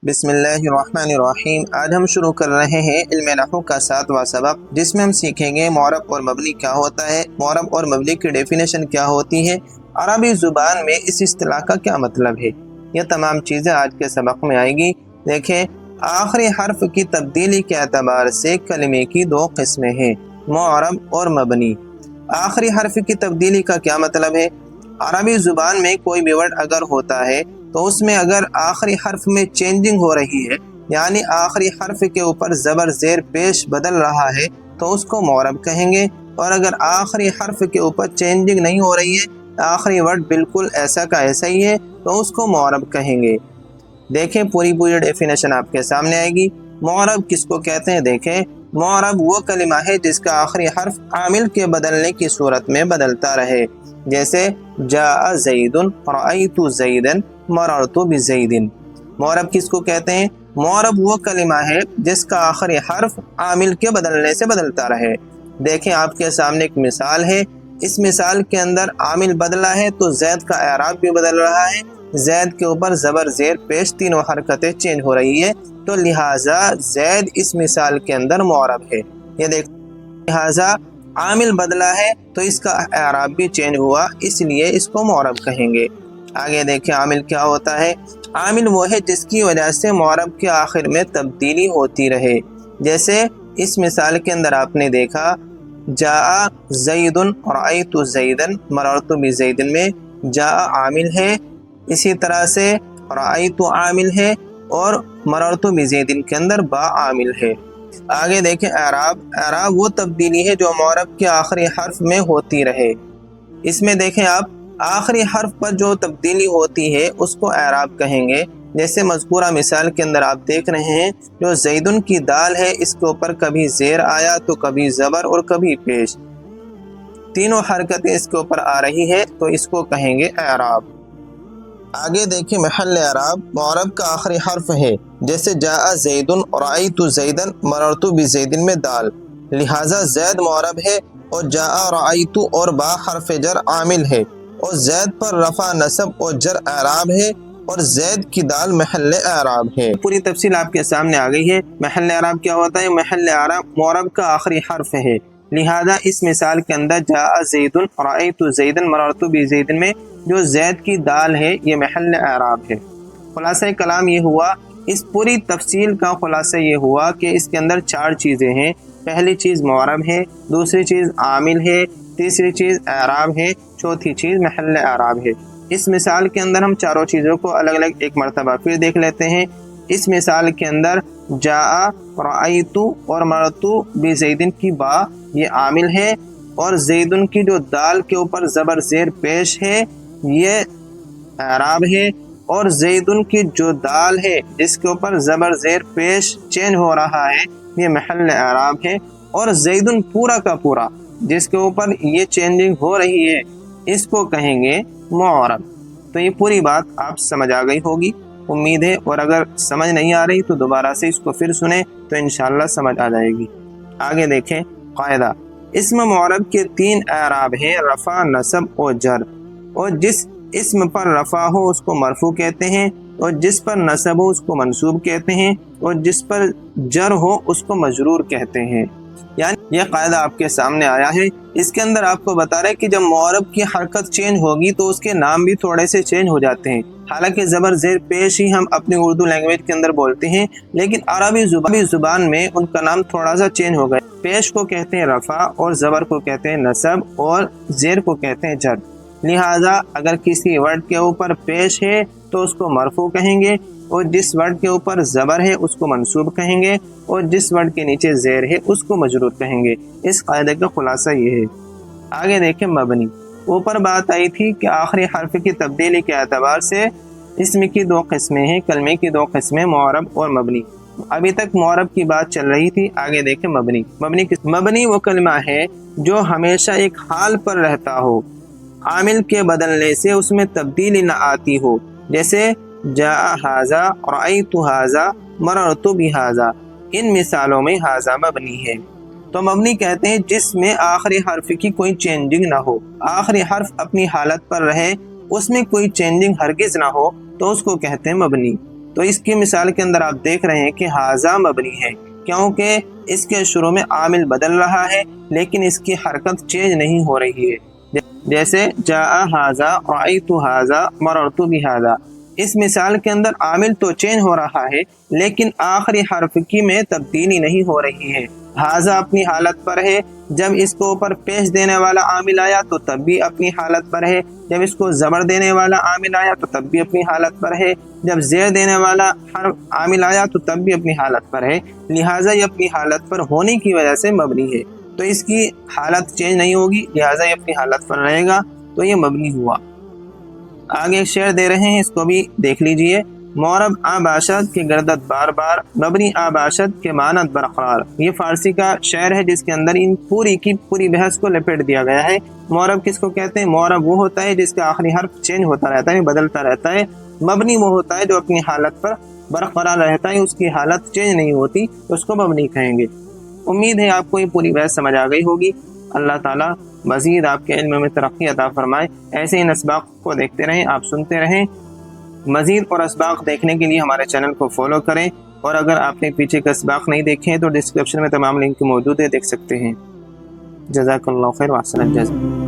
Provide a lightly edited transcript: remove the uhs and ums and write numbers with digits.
बिस्मिल्लाहिर्रहमानिर्रहीम। आज हम शुरू कर रहे हैं इल्म नहू का 7वां सबक, जिसमें हम सीखेंगे मुअरब और मबनी क्या होता है, मुअरब और मबनी की डेफिनेशन क्या होती है, अरबी ज़ुबान में इस इस्तिलाह का क्या मतलब है। ये तमाम चीज़ें आज के सबक में आएगी। देखें, आखिरी हर्फ की तब्दीली के एतबार से कलमे की दो किस्में हैं, मुअरब और मबनी। आखिरी हर्फ की तब्दीली का क्या मतलब है? अरबी ज़ुबान में कोई भी वर्ड अगर होता है तो उसमें अगर आखिरी हर्फ में चेंजिंग हो रही है, यानी आखिरी हर्फ के ऊपर ज़बर ज़ेर पेश बदल रहा है, तो उसको मुअरब कहेंगे। और अगर आखिरी हर्फ के ऊपर चेंजिंग नहीं हो रही है, आखिरी वर्ड बिल्कुल ऐसा का ऐसा ही है, तो उसको मुअरब कहेंगे। देखें, पूरी डेफिनेशन आपके सामने आएगी। मुअरब किसको कहते हैं? देखें, मुअरब वो कलिमा है जिसका आखिरी हर्फ आमिल के बदलने की सूरत में बदलता रहे, जैसे जाअ ज़ैदुन, रअयतु ज़ैदन, मररतु बिज़ैदिन। मुअरब किसको कहते हैं? मुअरब वो कलिमा है जिसका आखिरी हर्फ आमिल के बदलने से बदलता रहे। देखें, आपके सामने एक मिसाल है। इस मिसाल के अंदर आमिल बदला है तो ज़ैद का एराब भी बदल रहा है, ज़ैद के ऊपर ज़बर ज़ेर पेश तीनों हरकतें चेंज हो रही है, तो लिहाजा ज़ैद इस मिसाल के अंदर मुअरब है। ये देख, लिहाजा आमिल बदला है तो इसका एराब भी चेंज हुआ, इसलिए इसको मुअरब कहेंगे। आगे देखें, आमिल क्या होता है? आमिल वो है जिसकी वजह से मुअरब के आखिर में तब्दीली होती रहे। जैसे इस मिसाल के अंदर आपने देखा, जाअ ज़ैदुन, रअयतु ज़ैदन, मररतु बिज़ैदिन में जाअ आमिल है, इसी तरह से रअयतु आमिल है और मररतु बिज़ैदिन के अंदर बा आमिल है। आगे देखें, एराब वो तब्दीली है जो मुअरब के आखिरी हर्फ में होती रहे। इसमें देखें आप, आखिरी हर्फ पर जो तब्दीली होती है उसको एराब कहेंगे। जैसे मज़कूरा मिसाल के अंदर आप देख रहे हैं, जो ज़ैदुन की दाल है, इसके ऊपर कभी ज़ेर आया तो कभी ज़बर और कभी पेश, तीनों हरकतें इसके ऊपर आ रही है, तो इसको कहेंगे एराब। आगे देखिए, महल एराब मुअरब का आखिरी हर्फ है। जैसे जाअ ज़ैदुन, रअयतु ज़ैदन, मररतु बिज़ैदिन में दाल, लिहाजा ज़ैद मुअरब है और जाअ रअयतु और बा हर्फ जर आमिल है, और ज़ैद पर रफ़ा नसब और जर एराब है, और ज़ैद की दाल महल एराब है। पूरी तफसील आपके सामने आ गई है। महल एराब क्या होता है? महल एराब मुअरब का आखिरी हर्फ है, लिहाजा इस मिसाल के अंदर जाअ ज़ैदुन, रअयतु ज़ैदन, मररतु बिज़ैदिन में जो ज़ैद की दाल है ये महल एराब है। खुलासा कलाम ये हुआ, इस पूरी तफसील का खुलासा ये हुआ कि इसके अंदर 4 चीज़ें हैं। पहली चीज़ मुअरब है, दूसरी चीज़ आमिल है, तीसरी चीज़ एराब है, चौथी चीज़ महल एराब है। इस मिसाल के अंदर हम चारों चीज़ों को अलग अलग एक मरतबा फिर देख लेते हैं। इस मिसाल के अंदर जाअ, रअयतु और मररतु बिज़ैदिन की बा ये आमिल है, और ज़ैदुन की जो दाल के ऊपर ज़बर ज़ेर पेश है ये एराब है, और ज़ैदुन की जो दाल है जिसके ऊपर ज़बर ज़ेर पेश चेंज हो रहा है ये महल एराब है, और ज़ैदुन पूरा का पूरा जिसके ऊपर ये चेंजिंग हो रही है इसको कहेंगे मुअरब। तो ये पूरी बात आप समझ आ गई होगी, उम्मीद है। और अगर समझ नहीं आ रही तो दोबारा से इसको फिर सुने तो इंशाअल्लाह समझ आ जाएगी। आगे देखें, कायदा, इसम मुअरब के 3 एराब हैं, रफ़ा, नसब और जर। और जिस इसम पर रफ़ा हो उसको मरफू कहते हैं, और जिस पर नसब हो उसको मंसूब कहते हैं, और जिस पर जर हो उसको मजरूर कहते हैं। यानी यह कायदा आपके सामने आया है। इसके अंदर आपको बता रहे हैं कि जब मुअरब की हरकत चेंज होगी तो उसके नाम भी थोड़े से चेंज हो जाते हैं। हालांकि ज़बर ज़ेर पेश ही हम अपनी उर्दू लैंग्वेज के अंदर बोलते हैं, लेकिन अरबी ज़ुबान में उनका नाम थोड़ा सा चेंज हो गया। पेश को कहते हैं रफ़ा, और ज़बर को कहते हैं नसब, और ज़ेर को कहते हैं जर। लिहाजा अगर किसी वर्ड के ऊपर पेश है तो उसको मरफू कहेंगे, और जिस वर्ड के ऊपर ज़बर है उसको मंसूब कहेंगे, और जिस वर्ड के नीचे ज़ेर है उसको मजरूर कहेंगे। इस कायदे का खुलासा ये है। आगे देखें, मबनी। ऊपर बात आई थी कि आखिरी हर्फ की तब्दीली के एतबार से इसम की 2 किस्में हैं, कलमे की 2 किस्में, मुअरब और मबनी। अभी तक मुअरब की बात चल रही थी, आगे देखें मबनी। मबनी वो कलमा है जो हमेशा एक हाल पर रहता हो, आमिल के बदलने से उसमें तब्दीली न आती हो। जैसे जाअ हाज़ा, रअयतु हाज़ा, मररतु बिहाज़ा। इन मिसालों में हाज़ा मबनी है। तो मबनी कहते हैं जिसमें आखिरी हर्फ की कोई चेंजिंग ना हो, आखिरी हर्फ अपनी हालत पर रहे, उसमें कोई चेंजिंग हरगिज ना हो, तो उसको कहते हैं मबनी। तो इसकी मिसाल के अंदर आप देख रहे हैं कि हाजा मबनी है, क्योंकि इसके शुरू में आमिल बदल रहा है लेकिन इसकी हरकत चेंज नहीं हो रही है। जैसे जा हाजा, राइतु हाजा, मररतु बिहाजा। इस मिसाल के अंदर आमिल तो चेंज हो रहा है लेकिन आखिरी हर्फ की में तब्दीली नहीं हो रही है। हाजा अपनी हालत पर है, जब इसको ऊपर पेश देने वाला आमिल आया तो तब भी अपनी हालत पर है, जब इसको ज़बर देने वाला आमिल आया तो तब भी अपनी हालत पर है, जब ज़ेर देने वाला हर्फ आमिल आया तो तब भी अपनी हालत पर है। लिहाजा ये अपनी हालत पर होने की वजह से मबनी है, तो इसकी हालत चेंज नहीं होगी, लिहाजा ये अपनी हालत पर रहेगा, तो ये मबनी हुआ। आगे एक शेर दे रहे हैं, इसको भी देख लीजिए। मोरब आबाशत के गर्दत बार बार, मबनी आबाशत के मानत बरकरार। ये फारसी का शेर है जिसके अंदर इन पूरी की पूरी बहस को लपेट दिया गया है। मोरब किसको कहते हैं? मोरब वो होता है जिसका आखिरी हर्फ चेंज होता रहता है, बदलता रहता है। मबनी वो होता है जो अपनी हालत पर बरकरार रहता है, उसकी हालत चेंज नहीं होती, तो उसको मबनी कहेंगे। उम्मीद है आपको ये पूरी बहस समझ आ गई होगी। अल्लाह ताला मज़ीद आपके इल्म में तरक्की अता फरमाए। ऐसे इन असबाक को देखते रहें, आप सुनते रहें। मज़ीद और असबाक देखने के लिए हमारे चैनल को फॉलो करें, और अगर आपने पीछे के असबाक नहीं देखे हैं तो डिस्क्रिप्शन में तमाम लिंक मौजूद है, देख सकते हैं। जज़ाकल्लाहु खैर व अहसन अल जज़ा।